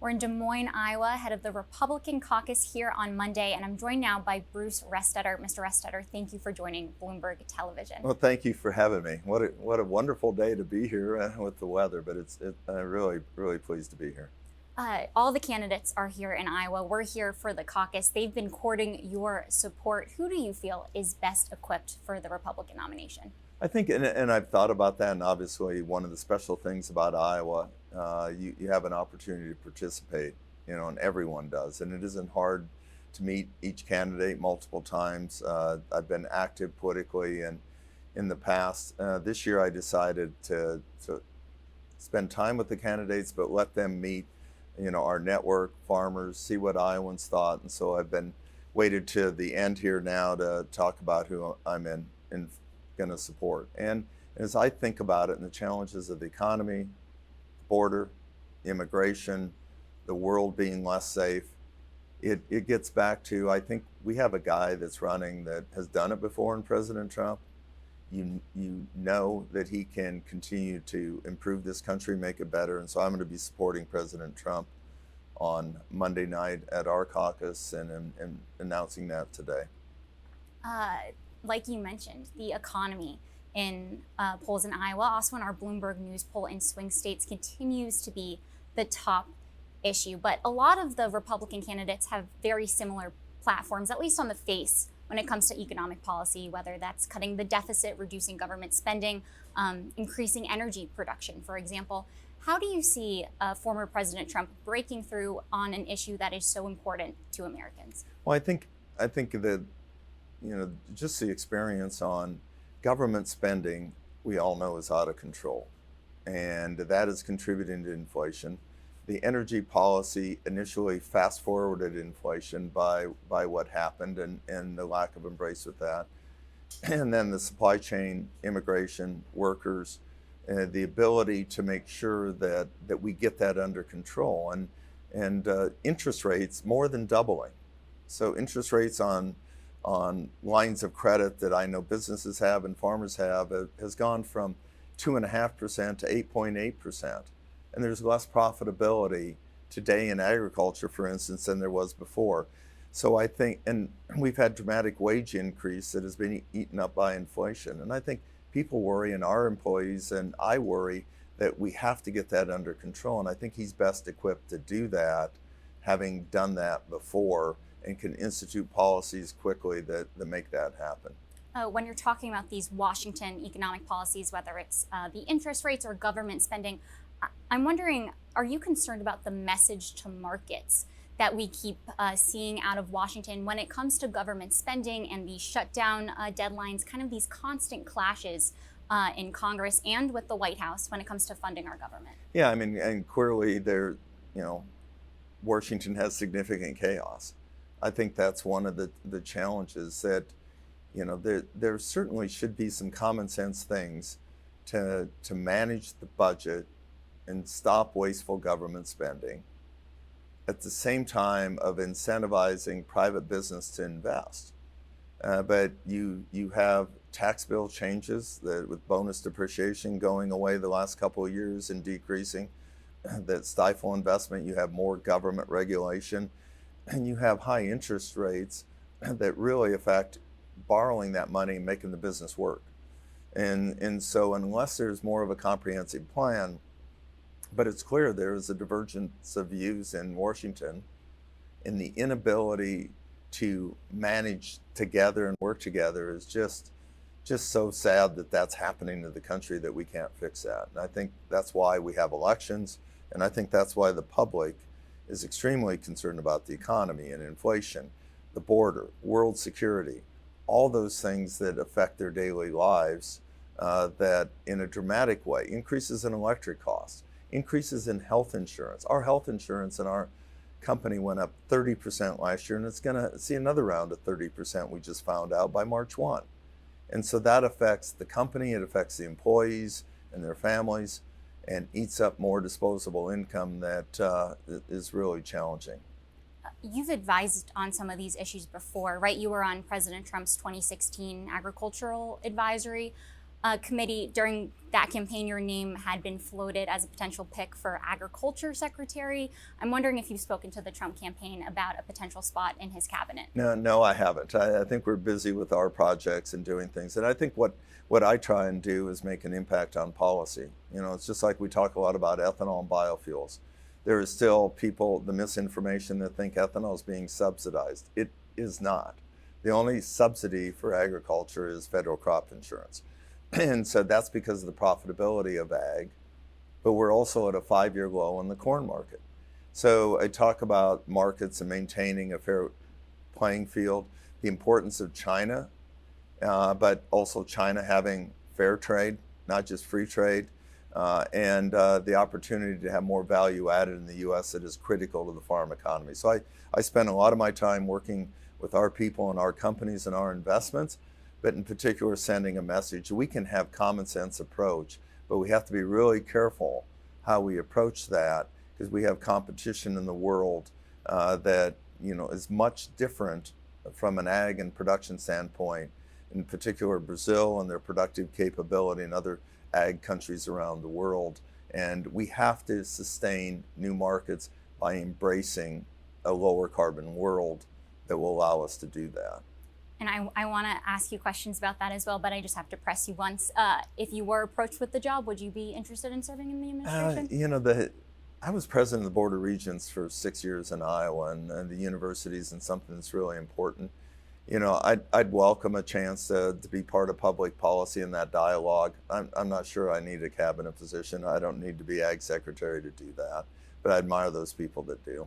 We're in Des Moines, Iowa, head of the Republican Caucus here on Monday, and I'm joined now by Bruce Rastetter. Mr. Rastetter, thank you for joining Bloomberg Television. Well, thank you for having me. What a wonderful day to be here with the weather, but I'm really pleased to be here. All the candidates are here in Iowa. We're here for the caucus. They've been courting your support. Who do you feel is best equipped for the Republican nomination? I think, and I've thought about that, and obviously one of the special things about Iowa, you have an opportunity to participate, and everyone does, and it isn't hard to meet each candidate multiple times. I've been active politically and in the past. This year I decided to spend time with the candidates, but let them meet, our network, farmers, see what Iowans thought, and so I've been waited to the end here now to talk about who I'm going to support. And as I think about it and the challenges of the economy, border, immigration, the world being less safe, it gets back to, I think we have a guy that's running that has done it before in President Trump. You know that he can continue to improve this country, make it better. And so I'm going to be supporting President Trump on Monday night at our caucus and announcing that today. Like you mentioned, the economy in polls in Iowa, also in our Bloomberg News poll in swing states, continues to be the top issue. But a lot of the Republican candidates have very similar platforms, at least on the face, when it comes to economic policy, whether that's cutting the deficit, reducing government spending, increasing energy production, for example. How do you see former President Trump breaking through on an issue that is so important to Americans? Well, I think that just the experience on government spending, we all know is out of control. And that is contributing to inflation. The energy policy initially fast-forwarded inflation by what happened and the lack of embrace with that. And then the supply chain, immigration, workers, the ability to make sure that we get that under control. And interest rates more than doubling. So interest rates on lines of credit that I know businesses have and farmers have has gone from 2.5% to 8.8%. And there's less profitability today in agriculture, for instance, than there was before. So I think, and we've had dramatic wage increase that has been eaten up by inflation. And I think people worry, and our employees and I worry, that we have to get that under control. And I think he's best equipped to do that, having done that before, and can institute policies quickly that make that happen. When you're talking about these Washington economic policies, whether it's the interest rates or government spending, I'm wondering, are you concerned about the message to markets that we keep seeing out of Washington when it comes to government spending and the shutdown deadlines, kind of these constant clashes in Congress and with the White House when it comes to funding our government? Yeah, I mean, and clearly Washington has significant chaos. I think that's one of the challenges that, there certainly should be some common sense things to manage the budget and stop wasteful government spending at the same time of incentivizing private business to invest. But you have tax bill changes that with bonus depreciation going away the last couple of years and decreasing that stifle investment. You have more government regulation, and you have high interest rates that really affect borrowing that money and making the business work. And so unless there's more of a comprehensive plan, but it's clear there is a divergence of views in Washington, and the inability to manage together and work together is just so sad that that's happening to the country, that we can't fix that. And I think that's why we have elections, and I think that's why the public is extremely concerned about the economy and inflation, the border, world security, all those things that affect their daily lives, that in a dramatic way, increases in electric costs, increases in health insurance. Our health insurance in our company went up 30% last year, and it's going to see another round of 30%, we just found out, by March 1. And so that affects the company, it affects the employees and their families, and eats up more disposable income that is really challenging. You've advised on some of these issues before, right? You were on President Trump's 2016 agricultural advisory. committee, during that campaign, your name had been floated as a potential pick for agriculture secretary. I'm wondering if you've spoken to the Trump campaign about a potential spot in his cabinet. No, I haven't. I think we're busy with our projects and doing things. And I think what I try and do is make an impact on policy. It's just like we talk a lot about ethanol and biofuels. There is still people, the misinformation that think ethanol is being subsidized. It is not. The only subsidy for agriculture is federal crop insurance. And so that's because of the profitability of ag. But we're also at a 5-year low in the corn market. So I talk about markets and maintaining a fair playing field, the importance of China, but also China having fair trade, not just free trade, and the opportunity to have more value added in the U.S. that is critical to the farm economy. So I spend a lot of my time working with our people and our companies and our investments, but in particular sending a message. We can have common sense approach, but we have to be really careful how we approach that, because we have competition in the world that is much different from an ag and production standpoint, in particular Brazil and their productive capability and other ag countries around the world. And we have to sustain new markets by embracing a lower carbon world that will allow us to do that. And I want to ask you questions about that as well, but I just have to press you once. If you were approached with the job, would you be interested in serving in the administration? I was president of the Board of Regents for 6 years in Iowa, and the universities and something that's really important. I'd welcome a chance to be part of public policy in that dialogue. I'm not sure I need a cabinet position. I don't need to be ag secretary to do that, but I admire those people that do.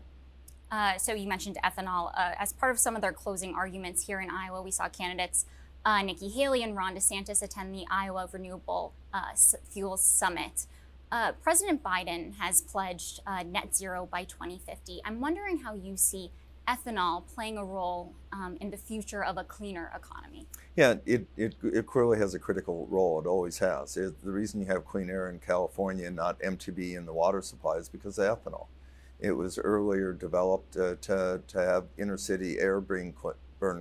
So you mentioned ethanol. As part of some of their closing arguments here in Iowa, we saw candidates Nikki Haley and Ron DeSantis attend the Iowa Renewable Fuels Summit. President Biden has pledged net zero by 2050. I'm wondering how you see ethanol playing a role in the future of a cleaner economy. Yeah, it clearly has a critical role. It always has. The reason you have clean air in California and not MTB in the water supply is because of ethanol. It was earlier developed to have inner city air burn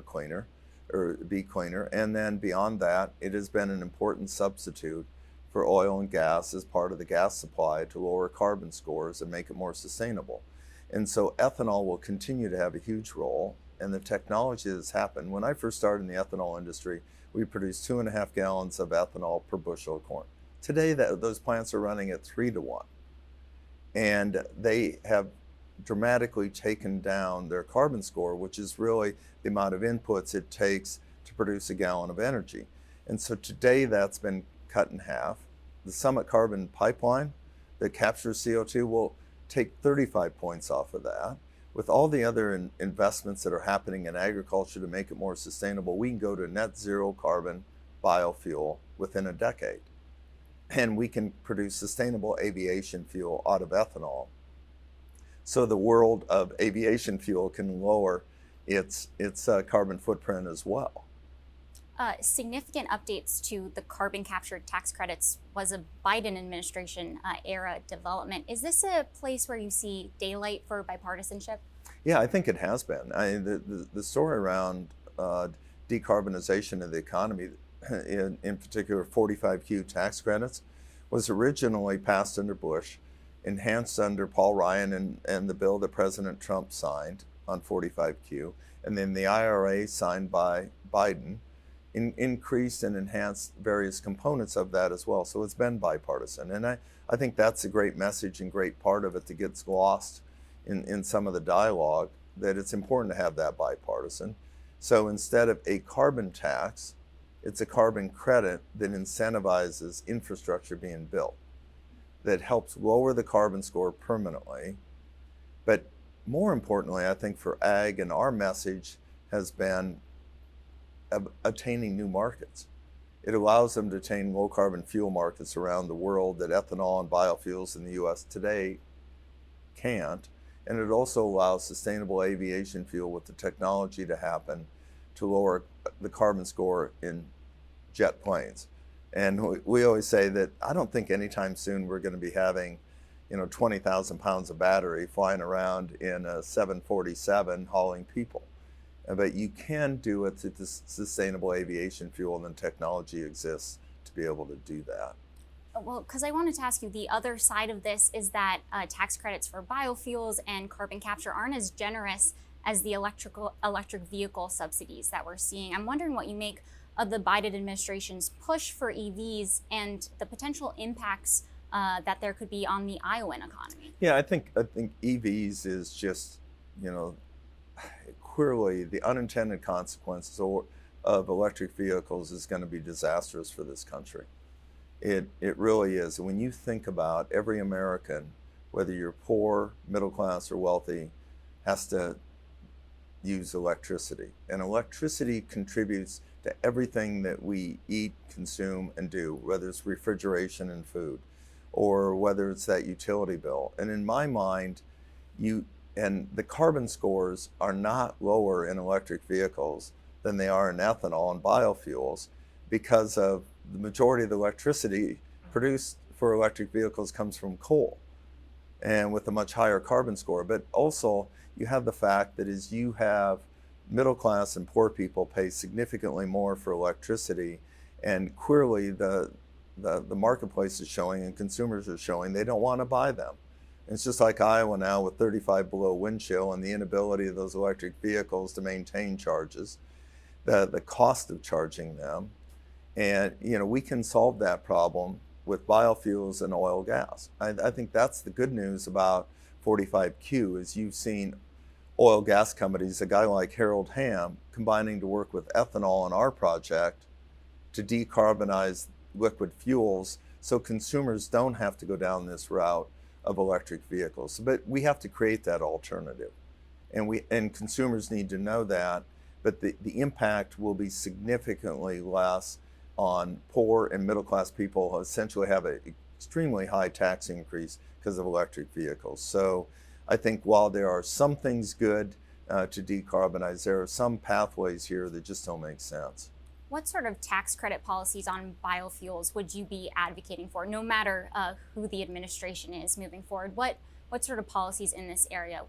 cleaner, or be cleaner. And then beyond that, it has been an important substitute for oil and gas as part of the gas supply to lower carbon scores and make it more sustainable. And so ethanol will continue to have a huge role, and the technology that's happened. When I first started in the ethanol industry, we produced 2.5 gallons of ethanol per bushel of corn. Today, those plants are running at 3 to 1. And they have dramatically taken down their carbon score, which is really the amount of inputs it takes to produce a gallon of energy. And so today that's been cut in half. The Summit Carbon Pipeline that captures CO2 will take 35 points off of that. With all the other investments that are happening in agriculture to make it more sustainable, we can go to net zero carbon biofuel within a decade. And we can produce sustainable aviation fuel out of ethanol. So the world of aviation fuel can lower its carbon footprint as well. Significant updates to the carbon capture tax credits was a Biden administration era development. Is this a place where you see daylight for bipartisanship? Yeah, I think it has been. The story around decarbonization of the economy, in particular 45Q tax credits, was originally passed under Bush, enhanced under Paul Ryan and the bill that President Trump signed on 45Q, and then the IRA signed by Biden increased and enhanced various components of that as well. So it's been bipartisan. And I think that's a great message and great part of it that gets lost in some of the dialogue, that it's important to have that bipartisan. So instead of a carbon tax, it's a carbon credit that incentivizes infrastructure being built, that helps lower the carbon score permanently. But more importantly, I think for ag, and our message has been attaining new markets. It allows them to attain low carbon fuel markets around the world that ethanol and biofuels in the US today can't. And it also allows sustainable aviation fuel with the technology to happen to lower the carbon score in jet planes. And we always say that I don't think anytime soon we're going to be having 20,000 pounds of battery flying around in a 747 hauling people. But you can do it through the sustainable aviation fuel, and the technology exists to be able to do that. Well, because I wanted to ask you, the other side of this is that tax credits for biofuels and carbon capture aren't as generous as the electric vehicle subsidies that we're seeing. I'm wondering what you make of the Biden administration's push for EVs and the potential impacts that there could be on the Iowan economy. Yeah, I think EVs is just, clearly the unintended consequences of electric vehicles is going to be disastrous for this country. It really is. And when you think about every American, whether you're poor, middle class, or wealthy, has to use electricity. And electricity contributes to everything that we eat, consume, and do, whether it's refrigeration and food, or whether it's that utility bill. And in my mind, the carbon scores are not lower in electric vehicles than they are in ethanol and biofuels, because of the majority of the electricity produced for electric vehicles comes from coal, and with a much higher carbon score. But also you have the fact that as you have middle class and poor people pay significantly more for electricity, and clearly the marketplace is showing and consumers are showing they don't want to buy them. And it's just like Iowa now with 35 below wind chill and the inability of those electric vehicles to maintain charges, the cost of charging them. And we can solve that problem with biofuels and oil gas. I think that's the good news about 45Q is you've seen oil gas companies, a guy like Harold Hamm, combining to work with ethanol in our project to decarbonize liquid fuels so consumers don't have to go down this route of electric vehicles. But we have to create that alternative. And consumers need to know that, but the impact will be significantly less on poor and middle class people who essentially have an extremely high tax increase because of electric vehicles. So I think while there are some things good to decarbonize, there are some pathways here that just don't make sense. What sort of tax credit policies on biofuels would you be advocating for, no matter who the administration is moving forward? What sort of policies in this area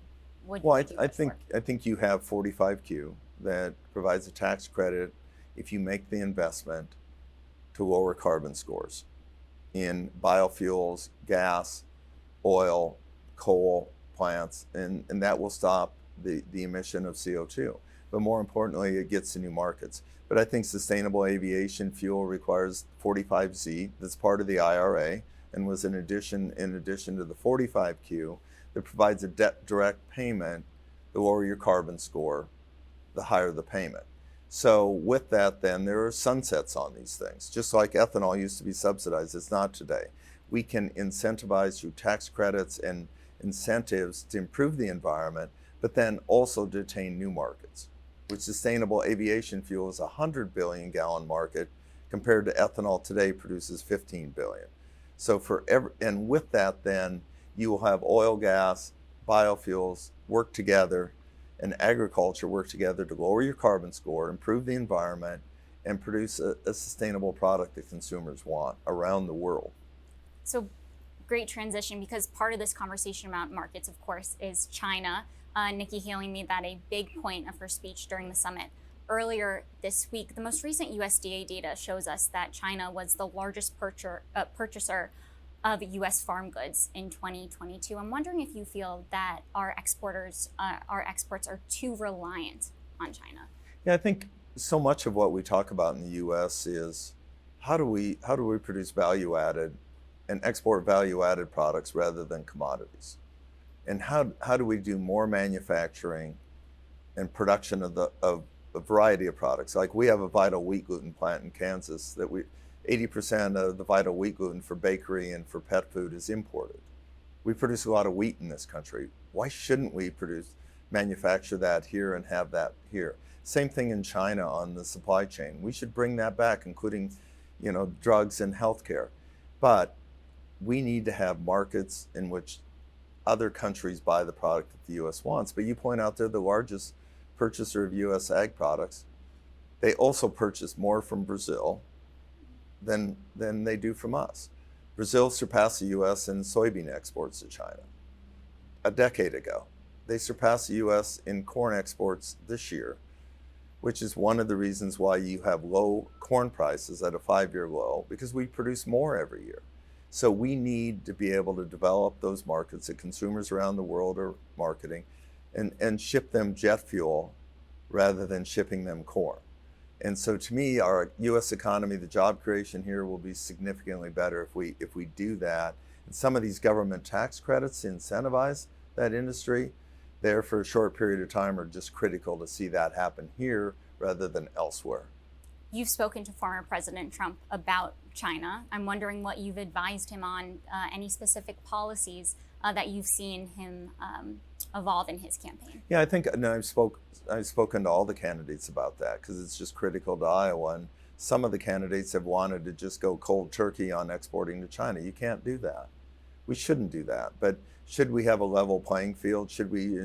would you I think you have 45Q that provides a tax credit if you make the investment to lower carbon scores in biofuels, gas, oil, coal plants, and that will stop the emission of CO2. But more importantly, it gets to new markets. But I think sustainable aviation fuel requires 45Z, that's part of the IRA, and was in addition to the 45Q that provides a direct payment. The lower your carbon score, the higher the payment. So with that, then there are sunsets on these things. Just like ethanol used to be subsidized, it's not today. We can incentivize through tax credits and incentives to improve the environment, but then also to attain new markets. With sustainable aviation fuel is a 100 billion gallon market compared to ethanol today produces 15 billion. So and with that, then you will have oil, gas, biofuels work together, and agriculture work together to lower your carbon score, improve the environment, and produce a sustainable product that consumers want around the world. So great transition, because part of this conversation about markets, of course, is China. Nikki Haley made that a big point of her speech during the summit. Earlier this week, the most recent USDA data shows us that China was the largest purchaser of U.S. farm goods in 2022. I'm wondering if you feel that our exports are too reliant on China. Yeah, I think so much of what we talk about in the U.S. is how do we produce value-added and export value-added products rather than commodities? And how do we do more manufacturing and production of a variety of products? Like we have a vital wheat gluten plant in Kansas that 80% of the vital wheat gluten for bakery and for pet food is imported. We produce a lot of wheat in this country. Why shouldn't we manufacture that here and have that here? Same thing in China on the supply chain. We should bring that back, including, drugs and healthcare. But we need to have markets in which other countries buy the product that the U.S. wants. But you point out they're the largest purchaser of U.S. ag products. They also purchase more from Brazil than they do from us. Brazil surpassed the U.S. in soybean exports to China a decade ago. They surpassed the U.S. in corn exports this year. which is one of the reasons why you have low corn prices at a 5-year low, because we produce more every year. So we need to be able to develop those markets that consumers around the world are marketing and ship them jet fuel rather than shipping them corn. And so to me, our US economy, the job creation here will be significantly better if we do that. And some of these government tax credits to incentivize that industry there for a short period of time are just critical to see that happen here rather than elsewhere. You've spoken to former President Trump about China. I'm wondering what you've advised him on, any specific policies that you've seen him evolve in his campaign. Yeah, I think I've spoken to all the candidates about that because it's just critical to Iowa. And some of the candidates have wanted to just go cold turkey on exporting to China. You can't do that. We shouldn't do that. But should we have a level playing field? Should we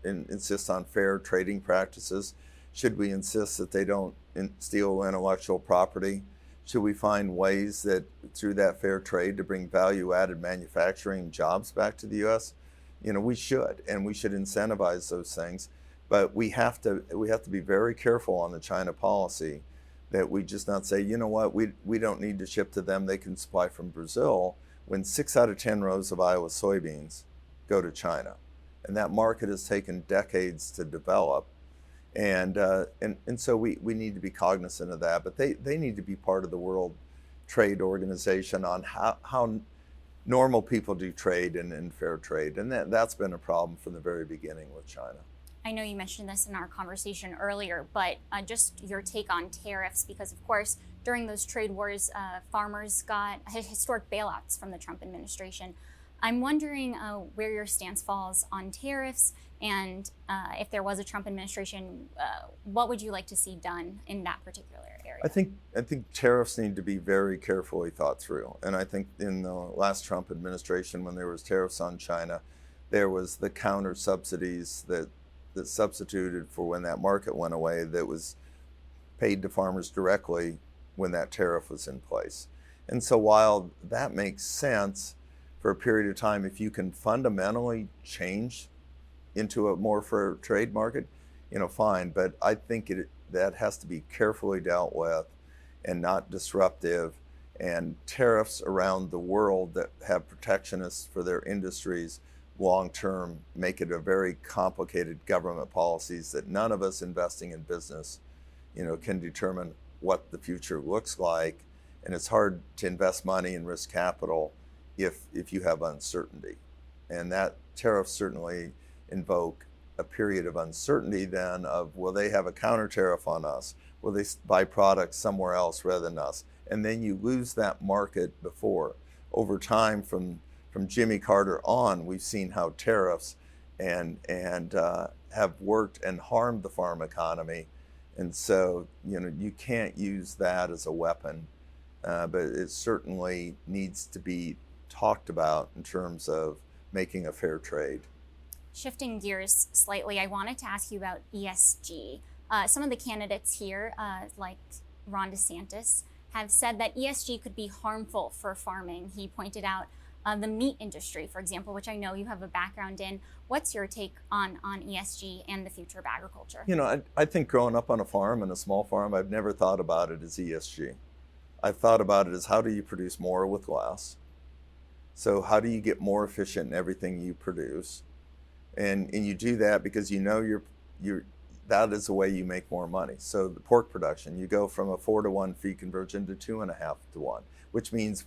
insist on fair trading practices? Should we insist that they don't steal intellectual property? Should we find ways that through that fair trade to bring value-added manufacturing jobs back to the U.S.? We should, and we should incentivize those things. But we have to be very careful on the China policy that we just not say, you know what, we don't need to ship to them, they can supply from Brazil, when 6 out of 10 rows of Iowa soybeans go to China. And that market has taken decades to develop. And so we need to be cognizant of that, but they need to be part of the World Trade Organization on how normal people do trade and fair trade. And that's been a problem from the very beginning with China. I know you mentioned this in our conversation earlier, but just your take on tariffs, because of course, during those trade wars, farmers got historic bailouts from the Trump administration. I'm wondering where your stance falls on tariffs, and if there was a Trump administration, what would you like to see done in that particular area? I think tariffs need to be very carefully thought through. And I think in the last Trump administration, when there was tariffs on China, there was the counter subsidies that substituted for when that market went away that was paid to farmers directly when that tariff was in place. And so while that makes sense for a period of time, if you can fundamentally change into a more fair trade market, fine. But I think that has to be carefully dealt with and not disruptive. And tariffs around the world that have protectionists for their industries long-term make it a very complicated government policies that none of us investing in business, can determine what the future looks like. And it's hard to invest money and risk capital if you have uncertainty. And that tariffs certainly invoke a period of uncertainty then of, will they have a counter tariff on us? Will they buy products somewhere else rather than us? And then you lose that market before. Over time, from Jimmy Carter on, we've seen how tariffs and have worked and harmed the farm economy. And so, you can't use that as a weapon, but it certainly needs to be talked about in terms of making a fair trade. Shifting gears slightly, I wanted to ask you about ESG. Some of the candidates here, like Ron DeSantis, have said that ESG could be harmful for farming. He pointed out the meat industry, for example, which I know you have a background in. What's your take on ESG and the future of agriculture? I think growing up on a farm, and a small farm, I've never thought about it as ESG. I've thought about it as, how do you produce more with less? So how do you get more efficient in everything you produce? And you do that because that is the way you make more money. So the pork production, you go from a 4-to-1 feed conversion to 2.5-to-1, which means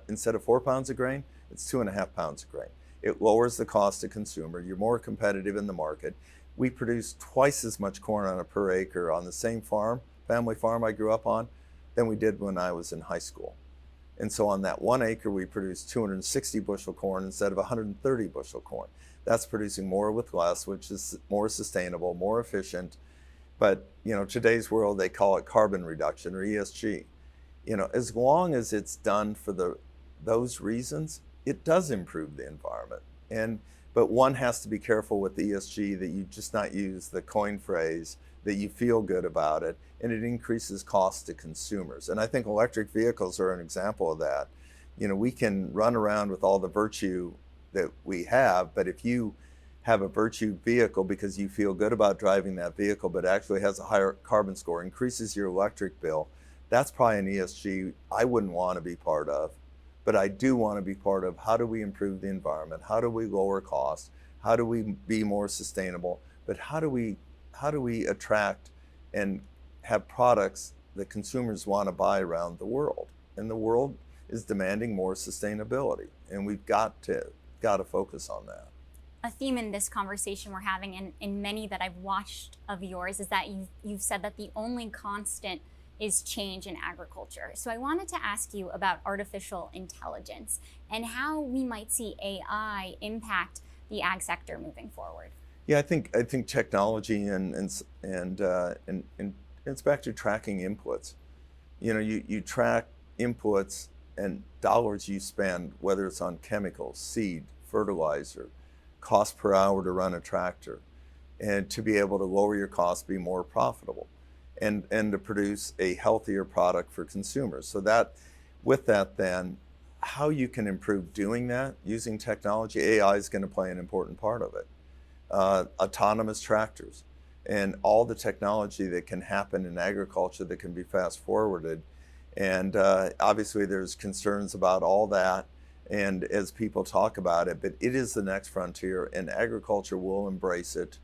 instead of 4 pounds of grain, it's 2.5 pounds of grain. It lowers the cost to consumer. You're more competitive in the market. We produce twice as much corn on a per acre on the same farm, family farm I grew up on, than we did when I was in high school. And so on that 1 acre, we produce 260 bushel corn instead of 130 bushel corn. That's producing more with less, which is more sustainable, more efficient. But today's world, they call it carbon reduction or ESG. As long as it's done for those reasons, it does improve the environment. But one has to be careful with the ESG that you just not use the coin phrase, that you feel good about it, and it increases costs to consumers. And I think electric vehicles are an example of that. We can run around with all the virtue that we have, but if you have a virtue vehicle because you feel good about driving that vehicle, but actually has a higher carbon score, increases your electric bill, that's probably an ESG I wouldn't want to be part of. But I do want to be part of how do we improve the environment? How do we lower costs? How do we be more sustainable? But how do we attract and have products that consumers want to buy around the world? And the world is demanding more sustainability, and we've got to focus on that. A theme in this conversation we're having, and in many that I've watched of yours, is that you've said that the only constant is change in agriculture. So I wanted to ask you about artificial intelligence and how we might see AI impact the ag sector moving forward. Yeah, I think technology and it's back to tracking inputs. You track inputs and dollars you spend, whether it's on chemicals, seed, fertilizer, cost per hour to run a tractor, and to be able to lower your costs, be more profitable, and to produce a healthier product for consumers. So that, with that then, how you can improve doing that using technology, AI is going to play an important part of it. Autonomous tractors and all the technology that can happen in agriculture that can be fast forwarded. And obviously there's concerns about all that, and as people talk about it, but it is the next frontier, and agriculture will embrace it.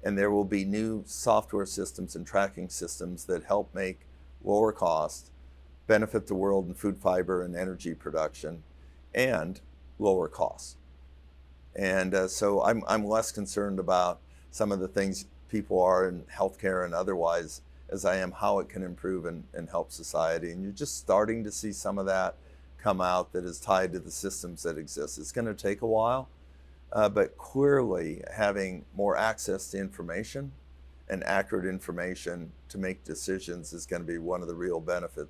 And there will be new software systems and tracking systems that help make lower cost, benefit the world in food, fiber, and energy production, and lower costs. And so I'm less concerned about some of the things people are in healthcare and otherwise as I am how it can improve and help society. And you're just starting to see some of that come out that is tied to the systems that exist. It's going to take a while, but clearly having more access to information and accurate information to make decisions is going to be one of the real benefits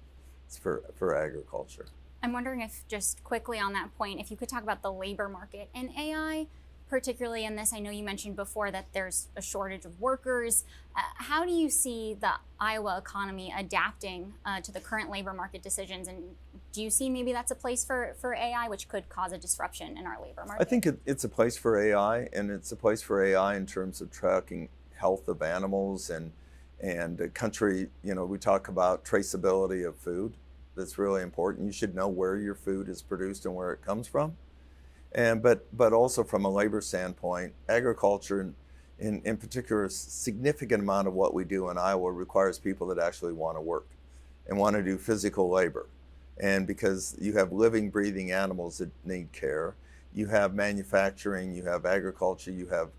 for agriculture. I'm wondering if, just quickly on that point, if you could talk about the labor market and AI, particularly in this. I know you mentioned before that there's a shortage of workers. How do you see the Iowa economy adapting to the current labor market decisions? And do you see maybe that's a place for AI, which could cause a disruption in our labor market? I think it's a place for AI, and it's a place for AI in terms of tracking health of animals and country. We talk about traceability of food. That's really important. You should know where your food is produced and where it comes from. But also from a labor standpoint, agriculture in particular, a significant amount of what we do in Iowa requires people that actually want to work and want to do physical labor. And because you have living, breathing animals that need care, you have manufacturing, you have agriculture, you have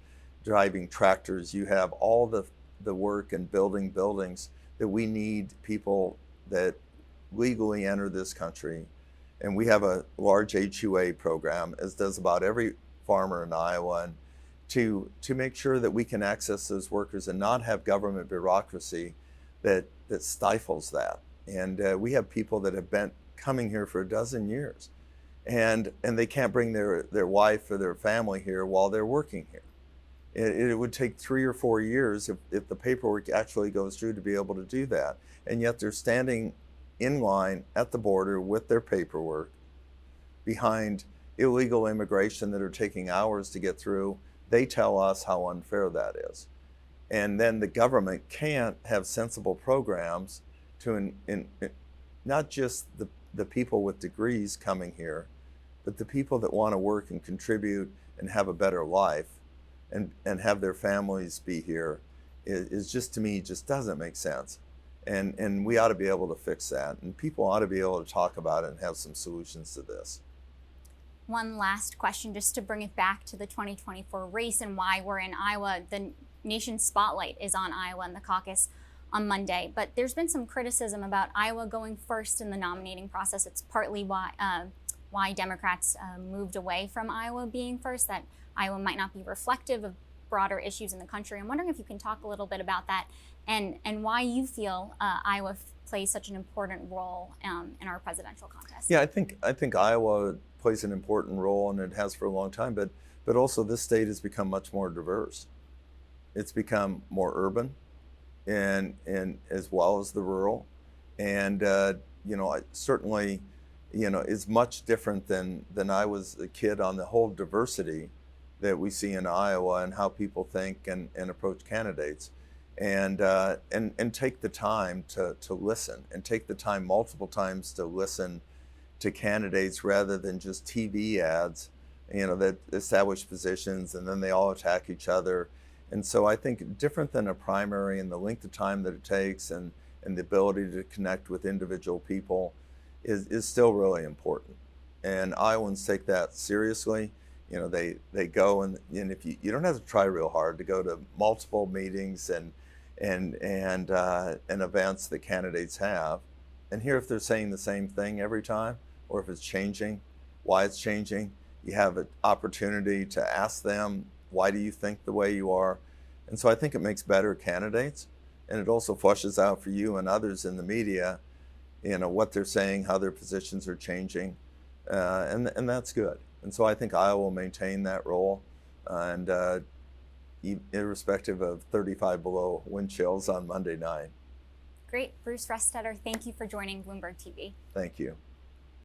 driving tractors, you have all the work and building buildings that we need people that legally enter this country. And we have a large HUA program, as does about every farmer in Iowa, and to make sure that we can access those workers and not have government bureaucracy that stifles that. And we have people that have been coming here for a dozen years, and they can't bring their wife or their family here while they're working here. It would take 3 or 4 years if the paperwork actually goes through to be able to do that. And yet they're standing in line at the border with their paperwork behind illegal immigration that are taking hours to get through. They tell us how unfair that is. And then the government can't have sensible programs to not just the people with degrees coming here, but the people that want to work and contribute and have a better life and have their families be here is just, to me, just doesn't make sense. And we ought to be able to fix that. And people ought to be able to talk about it and have some solutions to this. One last question, just to bring it back to the 2024 race and why we're in Iowa. The nation's spotlight is on Iowa and the caucus on Monday. But there's been some criticism about Iowa going first in the nominating process. It's partly why Democrats moved away from Iowa being first, that Iowa might not be reflective of broader issues in the country. I'm wondering if you can talk a little bit about that and why you feel Iowa plays such an important role in our presidential contest. Yeah, I think Iowa plays an important role, and it has for a long time, but also this state has become much more diverse. It's become more urban and as well as the rural. And certainly is much different than I was a kid on the whole diversity that we see in Iowa and how people think and approach candidates, and take the time to listen, and take the time multiple times to listen to candidates rather than just TV ads, that establish positions and then they all attack each other. And so I think different than a primary and the length of time that it takes and the ability to connect with individual people is still really important. And Iowans take that seriously. They go and if you don't have to try real hard to go to multiple meetings and events that candidates have, and hear if they're saying the same thing every time, or if it's changing, why it's changing. You have an opportunity to ask them, why do you think the way you are? And so I think it makes better candidates, and it also flushes out for you and others in the media, what they're saying, how their positions are changing, and that's good. And so I think Iowa will maintain that role, and irrespective of 35 below wind chills on Monday night. Great. Bruce Rastetter, thank you for joining Bloomberg TV. Thank you.